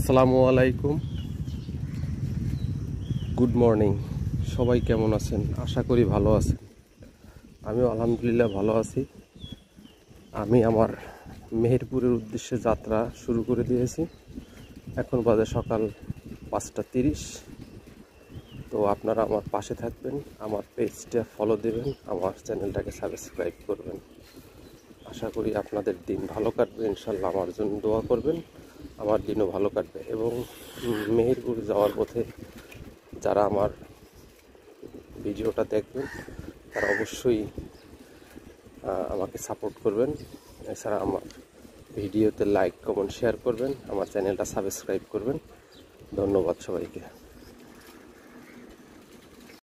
আসসালামু আলাইকুম, good morning. সবাই কেমন আছেন? আশা করি ভালো আছেন। আমিও আলহামদুলিল্লাহ ভালো আছি। আমি আমার মেহেরপুরের উদ্দেশ্যে যাত্রা শুরু করে দিয়েছি। এখন বাজে সকাল 5:30। তো আপনারা আমার পাশে থাকবেন, আমার পেজটা ফলো দেবেন, আমার চ্যানেলটাকে সাবস্ক্রাইব করবেন। আশা করি আপনাদের দিন ভালো কাটবে, ইনশাল্লাহ। আমার জন্য দোয়া করবেন, আমার দিনও ভালো কাটবে। এবং মেহেরপুর যাওয়ার পথে যারা আমার ভিডিওটা দেখবেন তারা অবশ্যই আমাকে সাপোর্ট করবেন। এছাড়া আমার ভিডিওতে লাইক, কমেন্ট, শেয়ার করবেন, আমার চ্যানেলটা সাবস্ক্রাইব করবেন। ধন্যবাদ সবাইকে।